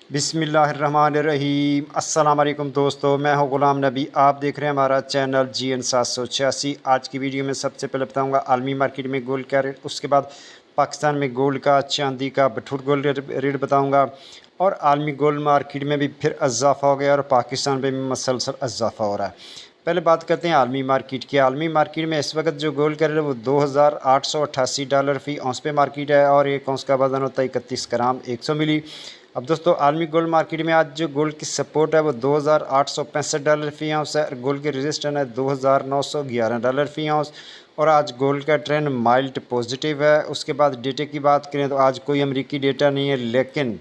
बिस्मिल्लाहिर्रहमानिर्रहीम। अस्सलाम वालेकुम दोस्तों, मैं हूं ग़ुलाम नबी। आप देख रहे हैं हमारा चैनल GN 786। आज की वीडियो में सबसे पहले बताऊंगा आलमी मार्केट में गोल्ड का रेट, उसके बाद पाकिस्तान में गोल्ड का, चांदी का, बटूर गोल्ड रेट बताऊंगा, और आलमी गोल्ड मार्केट में भी फिर इजाफा हो गया और पाकिस्तान में भी मसलसल इजाफा हो रहा है। पहले बात करते हैं आलमी मार्केट की। आलमी मार्केट में इस वक्त जो गोल्ड का रेट है वो $2888 फ़ी औंस पे मार्केट है, और एक औंस का वज़न होता है 31 ग्राम 100 मिली। अब दोस्तों, आलमी गोल्ड मार्केट में आज जो गोल्ड की सपोर्ट है वो $2865 फ़ी औंस है। गोल्ड की रेजिस्टेंस है $2911 फ़ी औंस, और आज गोल्ड का ट्रेंड माइल्ड पॉजिटिव है। उसके बाद डेटे की बात करें तो आज कोई अमरीकी डेटा नहीं है, लेकिन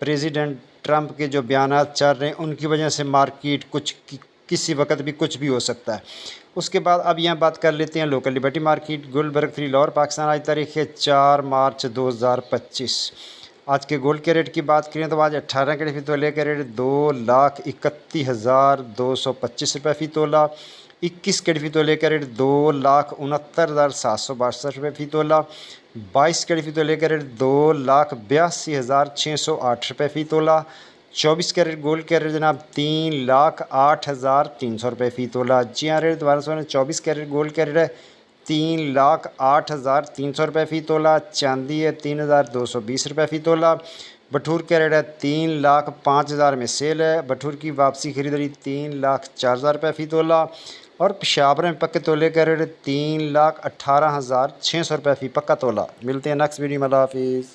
प्रेसिडेंट ट्रंप के जो बयानात चल रहे हैं उनकी वजह से मार्केट किसी वक्त भी कुछ भी हो सकता है। उसके बाद अब यहाँ बात कर लेते हैं local liberty market. Goldberg free Lahore Pakistan आज तारीख है 4 मार्च 2025। आज के गोल्ड के रेट की बात करें तो आज 18 कैरेट फ़ी तोले का रेट 2,31,225 रुपये फ़ी तोला। 21 कैरेट फ़ी तोले का रेट 2,69,762 रुपये फ़ी तोला। 22 कैरेट फ़ी तोले का रेट 2,82,608 रुपये फ़ी तोला। 24 कैरेट गोल्ड का रेट जनाब 3,08,300 रुपये फ़ी तोला। जी हाँ, रेट दोबारा सुने, 24 कैरेट गोल्ड का रेट है 3,08,300 रुपये फ़ी तोला। चांदी है 3,220 रुपये फ़ी तोला। बटूर का रेट है 3,05,000 में सेल है। बटूर की वापसी खरीदारी 3,04,000 रुपये फ़ी तोला। और पेशावर में पक्के तोले का रेट 3,18,600 रुपये फ़ी पक्का तोला। मिलते हैं नेक्स्ट वीडियो में। अल्लाह हाफिज़।